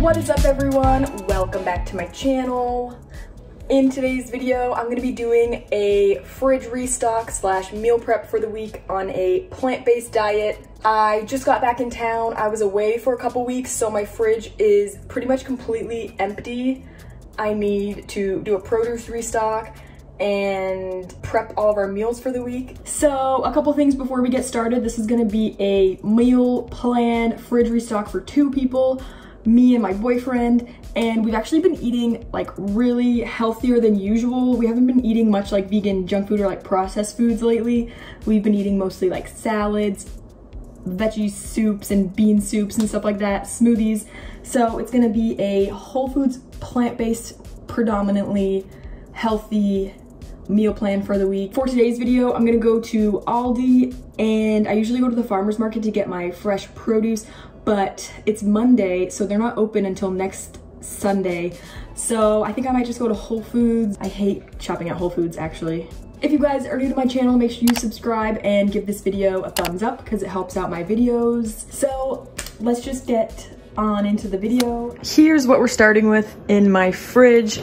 What is up, everyone? Welcome back to my channel. In today's video, I'm going to be doing a fridge restock / meal prep for the week on a plant-based diet. I just got back in town. I was away for a couple weeks, so my fridge is pretty much completely empty. I need to do a produce restock and prep all of our meals for the week. So a couple things before we get started. This is going to be a meal plan fridge restock for 2 people, me and my boyfriend, and we've actually been eating like really healthier than usual. We haven't been eating much like vegan junk food or like processed foods lately. We've been eating mostly like salads, veggie soups and bean soups and stuff like that, smoothies. So it's gonna be a Whole Foods plant-based, predominantly healthy meal plan for the week. For today's video, I'm gonna go to Aldi, and I usually go to the farmer's market to get my fresh produce, but it's Monday, so they're not open until next Sunday. So I think I might just go to Whole Foods. I hate shopping at Whole Foods, actually. If you guys are new to my channel, make sure you subscribe and give this video a thumbs up because it helps out my videos. So let's just get on into the video. Here's what we're starting with in my fridge.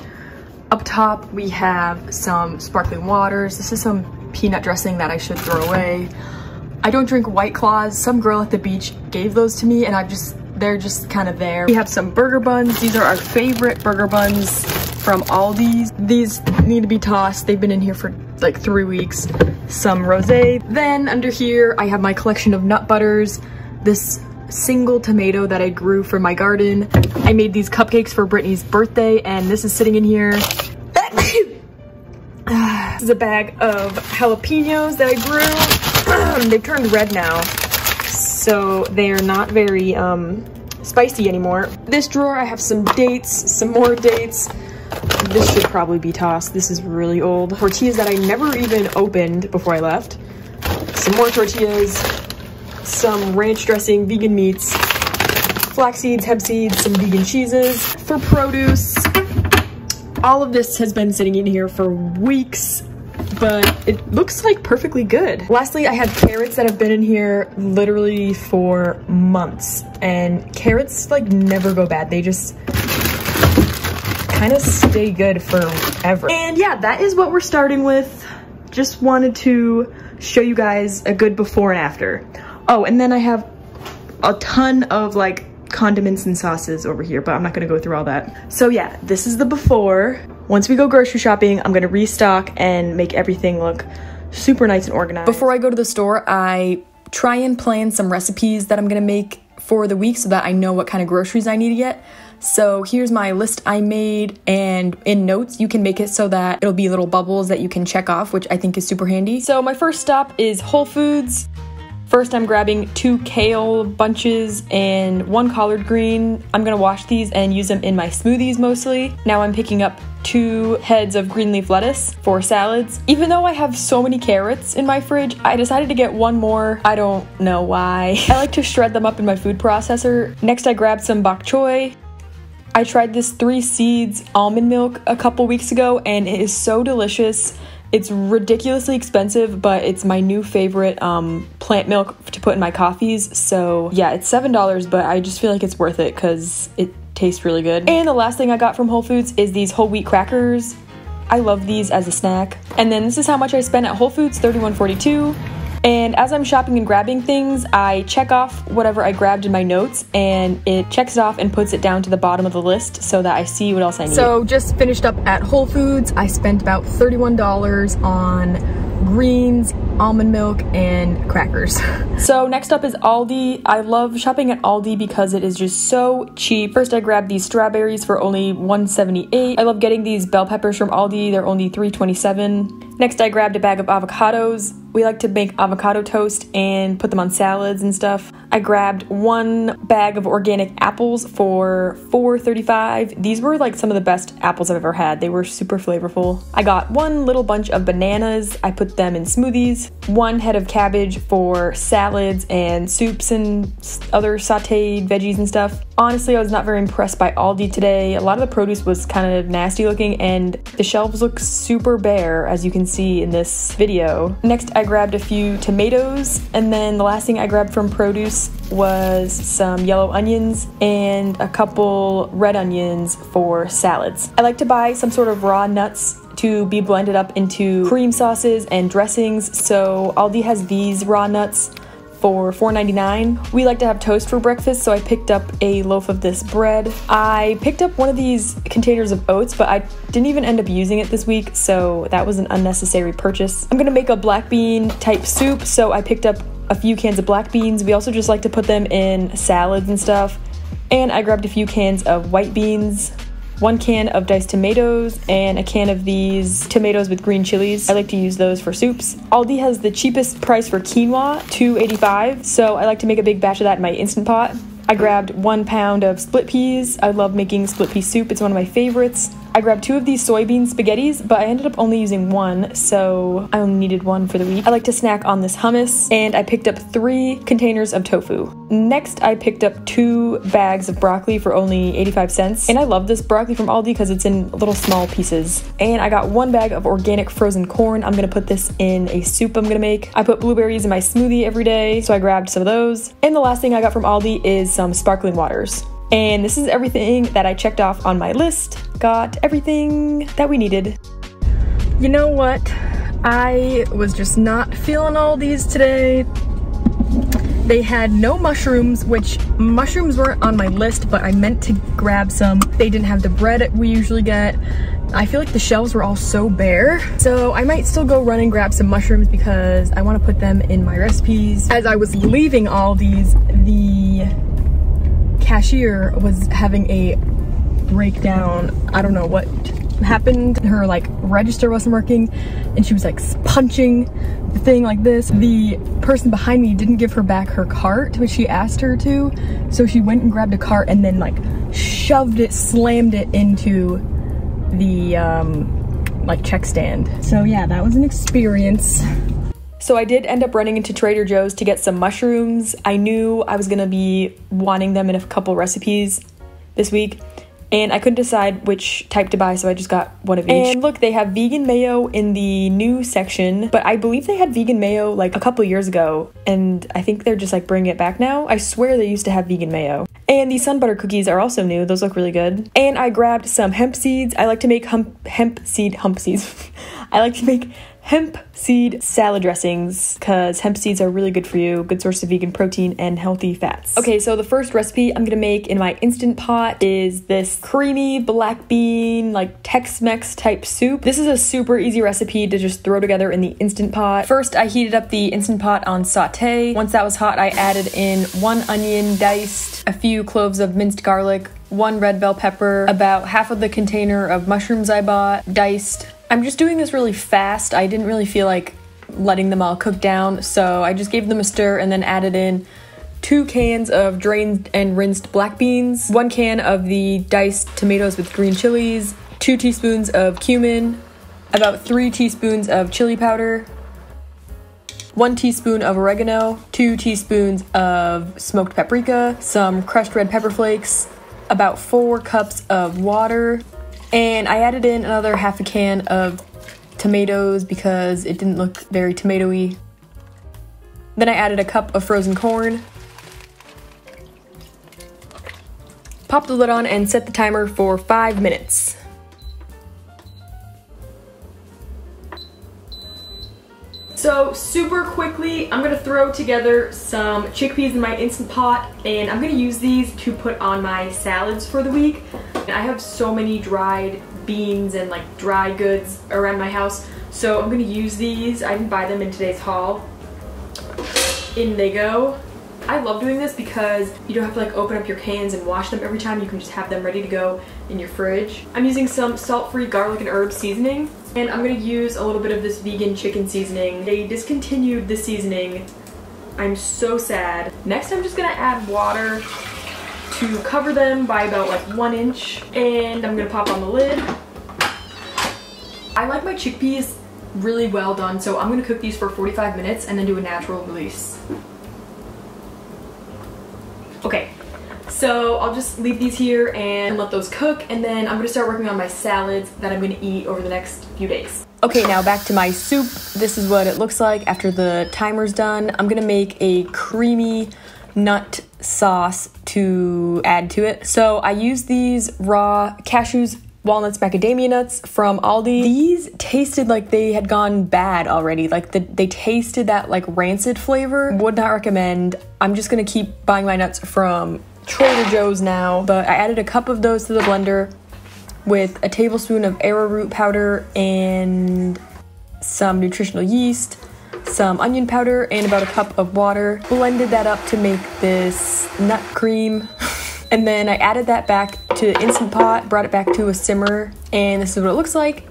Up top, we have some sparkling waters. This is some peanut dressing that I should throw away. I don't drink White Claws. Some girl at the beach gave those to me and they're just kind of there. We have some burger buns. These are our favorite burger buns from Aldi's. These need to be tossed. They've been in here for like 3 weeks. Some rosé. Then under here, I have my collection of nut butters. This single tomato that I grew from my garden. I made these cupcakes for Brittany's birthday, and this is sitting in here. This is a bag of jalapenos that I grew. They've turned red now, so they are not very spicy anymore. This drawer, I have some dates, some more dates. This should probably be tossed. This is really old. Tortillas that I never even opened before I left. Some more tortillas, some ranch dressing, vegan meats, flax seeds, hemp seeds, some vegan cheeses. For produce, all of this has been sitting in here for weeks, but it looks like perfectly good. Lastly, I have carrots that have been in here literally for months, and carrots like never go bad. They just kind of stay good forever. And yeah, that is what we're starting with. Just wanted to show you guys a good before and after. Oh, and then I have a ton of like condiments and sauces over here, but I'm not gonna go through all that. So yeah, this is the before. Once we go grocery shopping, I'm gonna restock and make everything look super nice and organized. Before I go to the store, I try and plan some recipes that I'm gonna make for the week so that I know what kind of groceries I need to get. So here's my list I made, and in notes, you can make it so that it'll be little bubbles that you can check off, which I think is super handy. So my first stop is Whole Foods. First, I'm grabbing 2 kale bunches and 1 collard green. I'm gonna wash these and use them in my smoothies mostly. Now I'm picking up 2 heads of green leaf lettuce for salads. Even though I have so many carrots in my fridge, I decided to get 1 more. I don't know why. I like to shred them up in my food processor. Next, I grabbed some bok choy. I tried this 3 Seeds almond milk a couple weeks ago, and it is so delicious. It's ridiculously expensive, but it's my new favorite plant milk to put in my coffees. So yeah, it's $7, but I just feel like it's worth it because it tastes really good. And the last thing I got from Whole Foods is these whole wheat crackers. I love these as a snack. And then this is how much I spent at Whole Foods, $31.42. And as I'm shopping and grabbing things, I check off whatever I grabbed in my notes, and it checks it off and puts it down to the bottom of the list so that I see what else I need. So just finished up at Whole Foods. I spent about $31 on greens, almond milk, and crackers. So next up is Aldi. I love shopping at Aldi because it is just so cheap. First, I grabbed these strawberries for only $1.78. I love getting these bell peppers from Aldi. They're only $3.27. Next, I grabbed a bag of avocados. We like to make avocado toast and put them on salads and stuff. I grabbed 1 bag of organic apples for $4.35. These were like some of the best apples I've ever had. They were super flavorful. I got 1 little bunch of bananas. I put them in smoothies. chickpeas, 1 head of cabbage for salads and soups and other sauteed veggies and stuff. Honestly, I was not very impressed by Aldi today. A lot of the produce was kind of nasty looking and the shelves look super bare, as you can see in this video. Next, I grabbed a few tomatoes, and then the last thing I grabbed from produce was some yellow onions and a couple red onions for salads. I like to buy some sort of raw nuts to be blended up into cream sauces and dressings, so Aldi has these raw nuts for $4.99. We like to have toast for breakfast, so I picked up a loaf of this bread. I picked up one of these containers of oats, but I didn't even end up using it this week, so that was an unnecessary purchase. I'm gonna make a black bean type soup, so I picked up a few cans of black beans. We also just like to put them in salads and stuff. And I grabbed a few cans of white beans, 1 can of diced tomatoes, and a can of these tomatoes with green chilies. I like to use those for soups. Aldi has the cheapest price for quinoa, $2.85, so I like to make a big batch of that in my Instant Pot. I grabbed 1 pound of split peas. I love making split pea soup, it's one of my favorites. I grabbed 2 of these soybean spaghettis, but I ended up only using 1, so I only needed 1 for the week. I like to snack on this hummus, and I picked up 3 containers of tofu. Next, I picked up 2 bags of broccoli for only 85 cents, and I love this broccoli from Aldi because it's in little small pieces. And I got 1 bag of organic frozen corn. I'm gonna put this in a soup I'm gonna make. I put blueberries in my smoothie every day, so I grabbed some of those. And the last thing I got from Aldi is some sparkling waters. And this is everything that I checked off on my list. Got everything that we needed. You know what? I was just not feeling all these today. They had no mushrooms, which mushrooms weren't on my list, but I meant to grab some. They didn't have the bread we usually get. I feel like the shelves were all so bare. So I might still go run and grab some mushrooms because I want to put them in my recipes. As I was leaving Aldi's, the cashier was having a breakdown. I don't know what happened. Her like register wasn't working and she was like punching the thing like this. The person behind me didn't give her back her cart, which she asked her to, so she went and grabbed a cart and then like shoved it, slammed it into the like check stand. So yeah, that was an experience. So I did end up running into Trader Joe's to get some mushrooms. I knew I was gonna be wanting them in a couple recipes this week, and I couldn't decide which type to buy, so I just got 1 of each. And look, they have vegan mayo in the new section, but I believe they had vegan mayo like a couple years ago, and I think they're just like bringing it back now. I swear they used to have vegan mayo. And these sun butter cookies are also new. Those look really good. And I grabbed some hemp seeds. I like to make hemp seed salad dressings because hemp seeds are really good for you, good source of vegan protein and healthy fats. Okay, so the first recipe I'm gonna make in my Instant Pot is this creamy black bean, like Tex-Mex type soup. This is a super easy recipe to just throw together in the Instant Pot. First, I heated up the Instant Pot on saute. Once that was hot, I added in 1 onion diced, a few cloves of minced garlic, 1 red bell pepper, about half of the container of mushrooms I bought, diced. I'm just doing this really fast. I didn't really feel like letting them all cook down, so I just gave them a stir and then added in 2 cans of drained and rinsed black beans, 1 can of the diced tomatoes with green chilies, 2 teaspoons of cumin, about 3 teaspoons of chili powder, 1 teaspoon of oregano, 2 teaspoons of smoked paprika, some crushed red pepper flakes, about 4 cups of water, and I added in another half a can of tomatoes because it didn't look very tomatoey. Then I added a cup of frozen corn. Pop the lid on and set the timer for 5 minutes. So super quickly, I'm gonna throw together some chickpeas in my Instant Pot, and I'm gonna use these to put on my salads for the week. I have so many dried beans and like dry goods around my house, so I'm gonna use these. I didn't buy them in today's haul. In they go. I love doing this because you don't have to like open up your cans and wash them every time. You can just have them ready to go in your fridge. I'm using some salt-free garlic and herb seasoning, and I'm gonna use a little bit of this vegan chicken seasoning. They discontinued the seasoning. I'm so sad. Next, I'm just gonna add water to cover them by about like 1 inch, and I'm gonna pop on the lid. I like my chickpeas really well done. So I'm gonna cook these for 45 minutes and then do a natural release. Okay, so I'll just leave these here and let those cook, and then I'm gonna start working on my salads that I'm gonna eat over the next few days. Okay, now back to my soup. This is what it looks like after the timer's done. I'm gonna make a creamy nut sauce to add to it. So I use these raw cashews, walnuts, macadamia nuts from Aldi. These tasted like they had gone bad already. Like they tasted that like rancid flavor. Would not recommend. I'm just gonna keep buying my nuts from Trader Joe's now. But I added a cup of those to the blender with a tablespoon of arrowroot powder and some nutritional yeast, some onion powder, and about a cup of water. Blended that up to make this nut cream. And then I added that back to the Instant Pot, brought it back to a simmer, and this is what it looks like.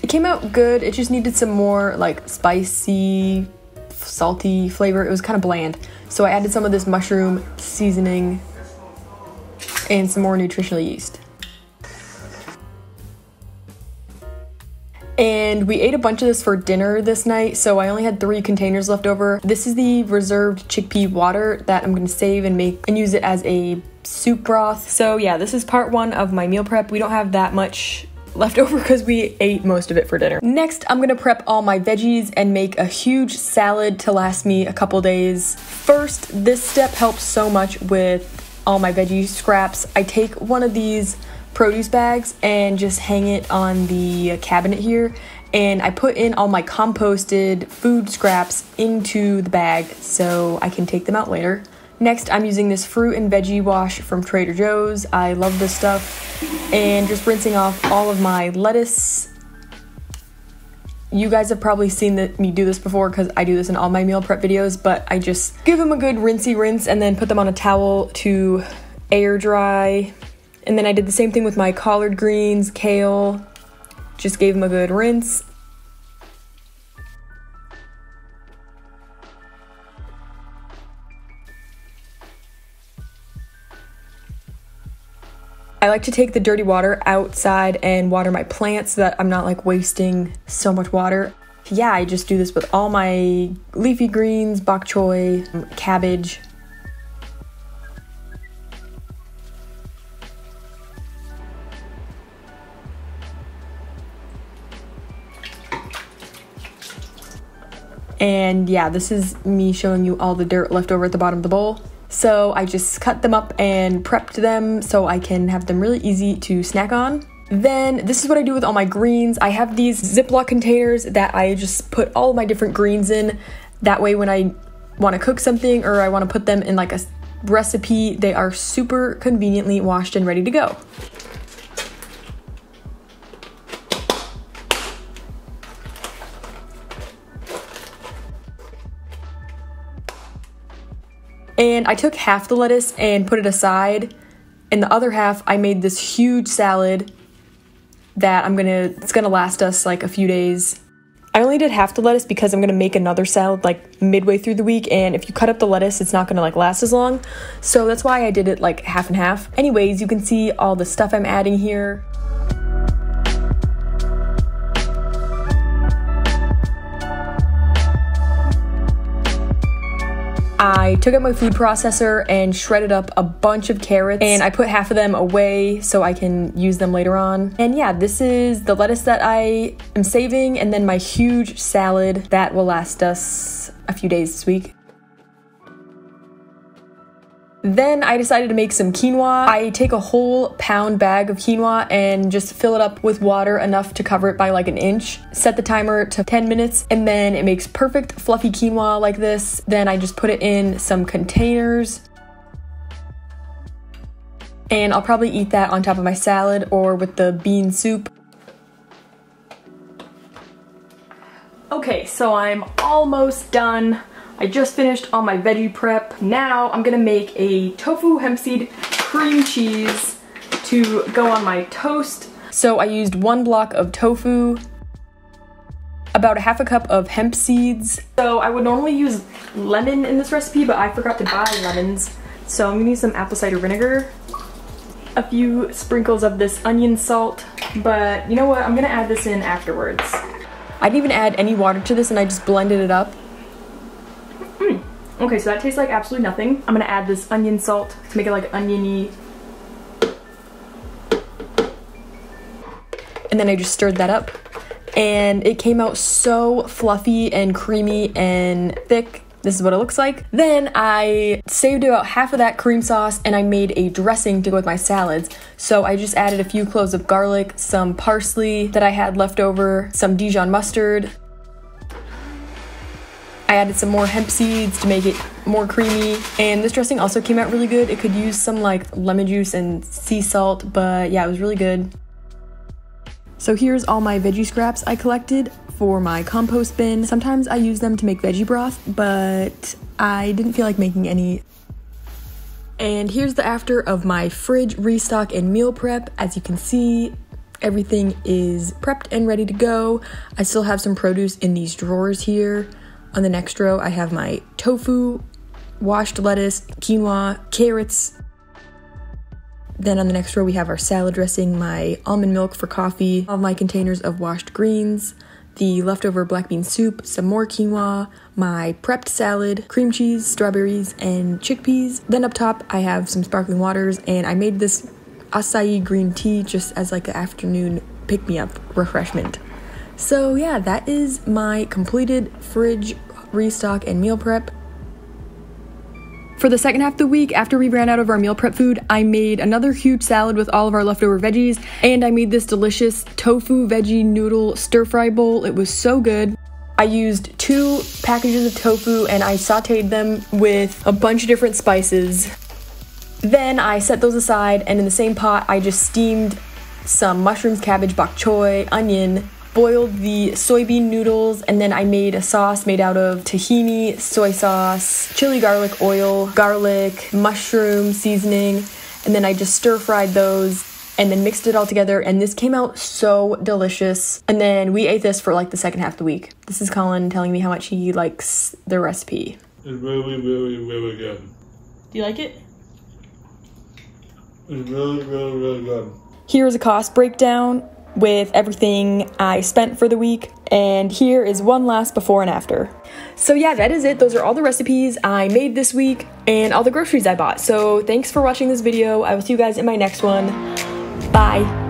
It came out good. It just needed some more like spicy, salty flavor. It was kind of bland. So I added some of this mushroom seasoning and some more nutritional yeast. And we ate a bunch of this for dinner this night, so I only had 3 containers left over. This is the reserved chickpea water that I'm gonna save and make and use it as a soup broth. So yeah, this is part 1 of my meal prep. We don't have that much left over because we ate most of it for dinner. Next, I'm gonna prep all my veggies and make a huge salad to last me a couple days. First, this step helps so much with all my veggie scraps. I take one of these produce bags and just hang it on the cabinet here, and I put in all my composted food scraps into the bag so I can take them out later. Next, I'm using this fruit and veggie wash from Trader Joe's. I love this stuff. And just rinsing off all of my lettuce. You guys have probably seen me do this before because I do this in all my meal prep videos, but I just give them a good rinsey rinse and then put them on a towel to air dry. And then I did the same thing with my collard greens, kale, just gave them a good rinse. I like to take the dirty water outside and water my plants so that I'm not like wasting so much water. Yeah, I just do this with all my leafy greens, bok choy, cabbage. And yeah, this is me showing you all the dirt left over at the bottom of the bowl. So I just cut them up and prepped them so I can have them really easy to snack on. Then this is what I do with all my greens. I have these Ziploc containers that I just put all of my different greens in. That way when I want to cook something or I want to put them in like a recipe, they are super conveniently washed and ready to go. And I took half the lettuce and put it aside, and the other half I made this huge salad that it's gonna last us like a few days. I only did half the lettuce because I'm gonna make another salad like midway through the week, and if you cut up the lettuce, it's not gonna like last as long. So that's why I did it like half and half. Anyways, you can see all the stuff I'm adding here. I took out my food processor and shredded up a bunch of carrots, and I put half of them away so I can use them later on. And yeah, this is the lettuce that I am saving, and then my huge salad that will last us a few days this week. Then I decided to make some quinoa. I take a whole pound bag of quinoa and just fill it up with water enough to cover it by like an inch. Set the timer to 10 minutes, and then it makes perfect fluffy quinoa like this. Then I just put it in some containers. And I'll probably eat that on top of my salad or with the bean soup. Okay, so I'm almost done. I just finished all my veggie prep. Now I'm gonna make a tofu hemp seed cream cheese to go on my toast. So I used 1 block of tofu, about a half a cup of hemp seeds. So I would normally use lemon in this recipe, but I forgot to buy lemons. So I'm gonna use some apple cider vinegar, a few sprinkles of this onion salt, but you know what? I'm gonna add this in afterwards. I didn't even add any water to this and I just blended it up. Okay, so that tastes like absolutely nothing. I'm gonna add this onion salt to make it like oniony. And then I just stirred that up. And it came out so fluffy and creamy and thick. This is what it looks like. Then I saved about half of that cream sauce and I made a dressing to go with my salads. So I just added a few cloves of garlic, some parsley that I had left over, some Dijon mustard. I added some more hemp seeds to make it more creamy. And this dressing also came out really good. It could use some like lemon juice and sea salt, but yeah, it was really good. So here's all my veggie scraps I collected for my compost bin. Sometimes I use them to make veggie broth, but I didn't feel like making any. And here's the after of my fridge restock and meal prep. As you can see, everything is prepped and ready to go. I still have some produce in these drawers here. On the next row, I have my tofu, washed lettuce, quinoa, carrots. Then on the next row, we have our salad dressing, my almond milk for coffee, all of my containers of washed greens, the leftover black bean soup, some more quinoa, my prepped salad, cream cheese, strawberries, and chickpeas. Then up top, I have some sparkling waters, and I made this acai green tea just as like an afternoon pick-me-up refreshment. So yeah, that is my completed fridge restock and meal prep. For the second half of the week, after we ran out of our meal prep food, I made another huge salad with all of our leftover veggies, and I made this delicious tofu veggie noodle stir-fry bowl. It was so good. I used 2 packages of tofu and I sauteed them with a bunch of different spices. Then I set those aside, and in the same pot, I just steamed some mushrooms, cabbage, bok choy, onion, boiled the soybean noodles, and then I made a sauce made out of tahini, soy sauce, chili garlic oil, garlic, mushroom seasoning, and then I just stir-fried those and then mixed it all together, and this came out so delicious. And then we ate this for like the second half of the week. This is Colin telling me how much he likes the recipe. It's really, really, really good. Do you like it? It's really, really, really good. Here's a cost breakdown with everything I spent for the week, and here is one last before and after. So yeah, that is it. Those are all the recipes I made this week and all the groceries I bought. So thanks for watching this video. I will see you guys in my next one. Bye.